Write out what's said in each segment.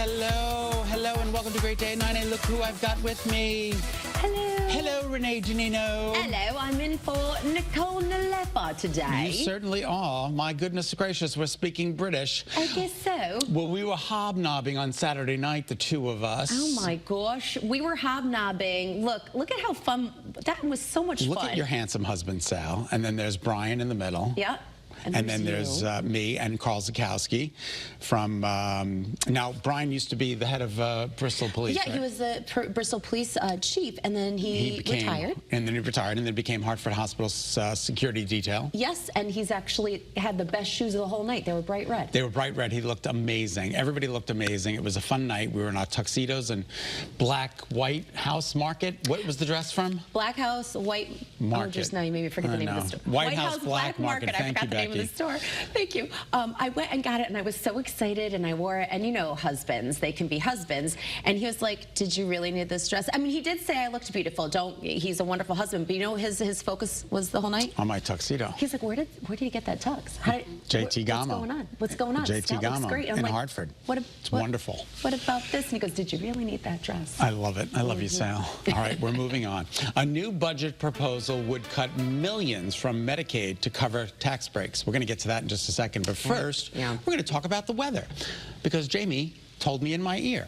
Hello, and welcome to Great Day at 9. And look who I've got with me. Hello. Hello, Renee Janino. Hello, I'm in for Nicole Nalepa today. You certainly are. My goodness gracious, we're speaking British. I guess so. Well, we were hobnobbing on Saturday night, the two of us. Oh my gosh, we were hobnobbing. Look at how fun, that was so much fun. Look at your handsome husband, Sal. And then there's Brian in the middle. Yeah. And then there's me and Carl Zukowski from, now Brian used to be the head of Bristol Police, Yeah, right? he was the Bristol Police chief, and then he retired. And then he retired, and then became Hartford Hospital's security detail. Yes, and he's actually had the best shoes of the whole night. They were bright red. They were bright red. He looked amazing. Everybody looked amazing. It was a fun night. We were in our tuxedos and black, white house market. What was the dress from? Black House, White Market. Oh, just now you made me forget the name of the store. White House Black Market. I forgot the name of the store. Thank you. I went and got it, and I was so excited, and I wore it. And you know, husbands, they can be husbands. And he was like, "Did you really need this dress?" I mean, he did say I looked beautiful. He's a wonderful husband, but you know, his focus was the whole night on my tuxedo. He's like, "Where did you get that tux?" JT Gamo. What's going on? What's going on? JT Scott Gamo looks great. I'm in like, Hartford. It's wonderful. What about this? And he goes, "Did you really need that dress?" I love it. I love you, Sal. All right, we're moving on. A new budget proposal would cut millions from Medicaid to cover tax breaks. We're going to get to that in just a second. But first, we're going to talk about the weather, because Jamie told me in my ear.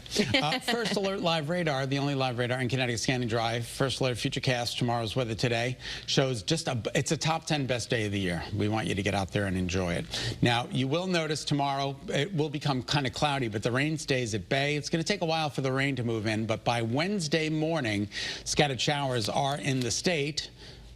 First Alert Live Radar, the only live radar in Connecticut Scanning Drive. First Alert Futurecast, tomorrow's weather today, shows it's a top 10 best day of the year. We want you to get out there and enjoy it. Now, you will notice tomorrow it will become kind of cloudy, but the rain stays at bay. It's going to take a while for the rain to move in, but by Wednesday morning, scattered showers are in the state.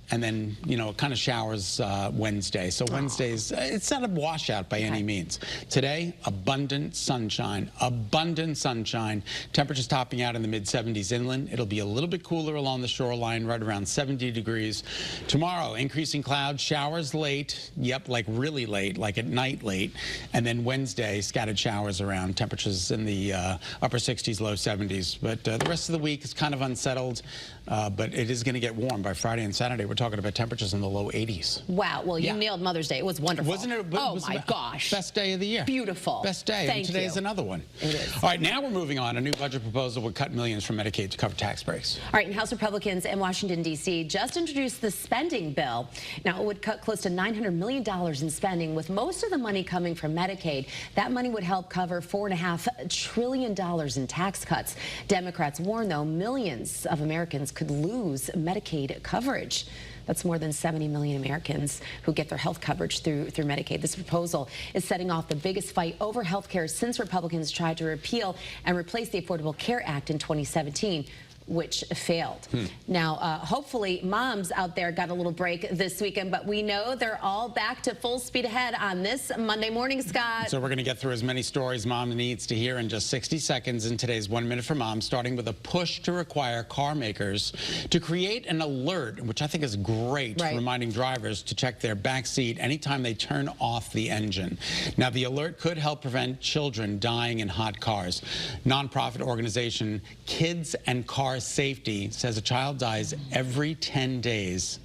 And then, you know, it kind of showers Wednesday. So Wednesday's, it's not a washout by any means. Today, abundant sunshine. Abundant sunshine. Temperatures topping out in the mid-70s inland. It'll be a little bit cooler along the shoreline, right around 70 degrees. Tomorrow, increasing clouds, showers late. Yep, like really late, like at night late. And then Wednesday, scattered showers around. Temperatures in the upper 60s, low 70s. But the rest of the week is kind of unsettled. But it is going to get warm by Friday and Saturday. We're talking about temperatures in the low 80s. Wow. Well, you nailed Mother's Day. It was wonderful. Wasn't it? Oh, my gosh. Best day of the year. Beautiful. Best day. Thank and today's you. another one. It is. All right, now we're moving on. A new budget proposal would cut millions from Medicaid to cover tax breaks. All right, and House Republicans in Washington, D.C. just introduced the spending bill. Now, it would cut close to $900 million in spending, with most of the money coming from Medicaid. That money would help cover $4.5 trillion in tax cuts. Democrats warn, though, millions of Americans could lose Medicaid coverage. That's more than 70 million Americans who get their health coverage through Medicaid. This proposal is setting off the biggest fight over health care since Republicans tried to repeal and replace the Affordable Care Act in 2017. Which failed. Now, hopefully moms out there got a little break this weekend, but we know they're all back to full speed ahead on this Monday morning, Scott. So we're going to get through as many stories mom needs to hear in just 60 seconds in today's 1 Minute for Mom, starting with a push to require car makers to create an alert, which I think is great, reminding drivers to check their back seat anytime they turn off the engine. Now, the alert could help prevent children dying in hot cars. Nonprofit organization Kids and Car Safety says a child dies every 10 days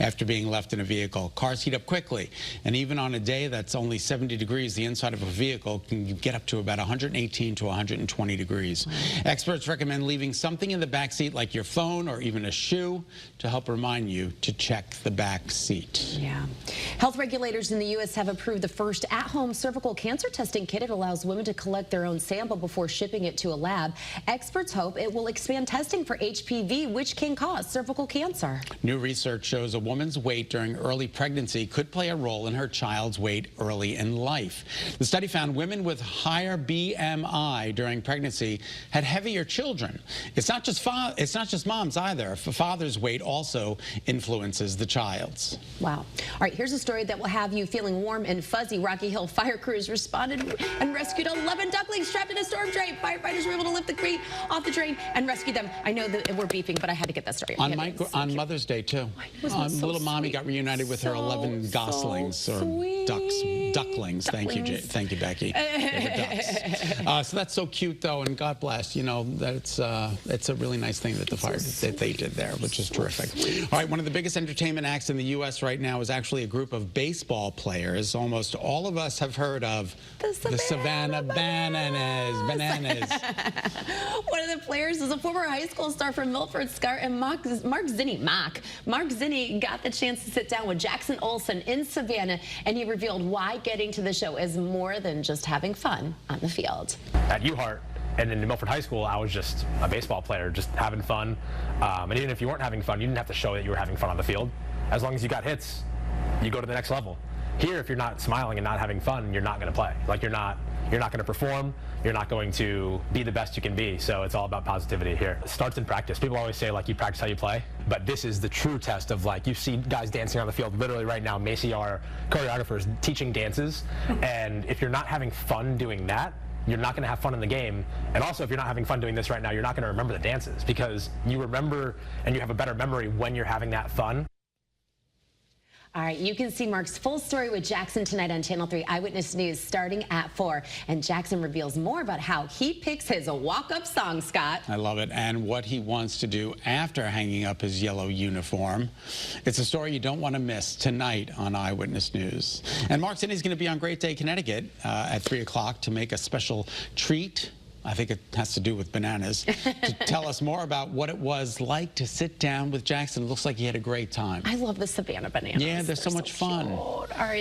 after being left in a vehicle. Cars heat up quickly, and even on a day that's only 70 degrees, the inside of a vehicle can get up to about 118 to 120 degrees. Experts recommend leaving something in the back seat, like your phone or even a shoe, to help remind you to check the back seat. Yeah. Health regulators in the U.S. have approved the first at-home cervical cancer testing kit. It allows women to collect their own sample before shipping it to a lab. Experts hope it will expand testing for HPV, which can cause cervical cancer. New research shows a woman's weight during early pregnancy could play a role in her child's weight early in life. The study found women with higher BMI during pregnancy had heavier children. It's not just moms either. Father's weight also influences the child's. Wow. All right, here's a story that will have you feeling warm and fuzzy. Rocky Hill fire crews responded and rescued 11 ducklings trapped in a storm drain. Firefighters were able to lift the crate off the drain and rescue them. I know that we're beeping, but I had to get that story. On Mother's Day, too. little mommy got reunited with her 11 goslings or ducklings. Thank you, thank you, Becky. So that's so cute, though, and God bless. You know, it's a really nice thing that that they did there, which is terrific. All right, one of the biggest entertainment acts in the U.S. right now is actually a group of baseball players. Almost all of us have heard of the Savannah Bananas. One of the players is a former high school star from Milford, Scott, and Mark Zinni. Mark Zinni got the chance to sit down with Jackson Olsen in Savannah, and he revealed why getting to the show is more than just having fun on the field. At UHart and in Milford High School, I was just a baseball player, just having fun. And even if you weren't having fun, you didn't have to show that you were having fun on the field. As long as you got hits, you go to the next level. Here, if you're not smiling and not having fun, you're not going to play. Like, you're not going to perform. You're not going to be the best you can be. So it's all about positivity here. It starts in practice. People always say, like, you practice how you play. But this is the true test of, like, you see guys dancing on the field literally right now. Macy, our choreographer, is teaching dances. And if you're not having fun doing that, you're not going to have fun in the game. And also, if you're not having fun doing this right now, you're not going to remember the dances, because you remember and you have a better memory when you're having that fun. All right, you can see Mark's full story with Jackson tonight on Channel 3 Eyewitness News starting at 4. And Jackson reveals more about how he picks his walk-up song, Scott. I love it. And what he wants to do after hanging up his yellow uniform. It's a story you don't want to miss tonight on Eyewitness News. And Mark Zinni's going to be on Great Day, Connecticut at 3 o'clock to make a special treat. I think it has to do with bananas, to tell us more about what it was like to sit down with Jackson. It looks like he had a great time. I love the Savannah Bananas. Yeah, they're so much fun. All right.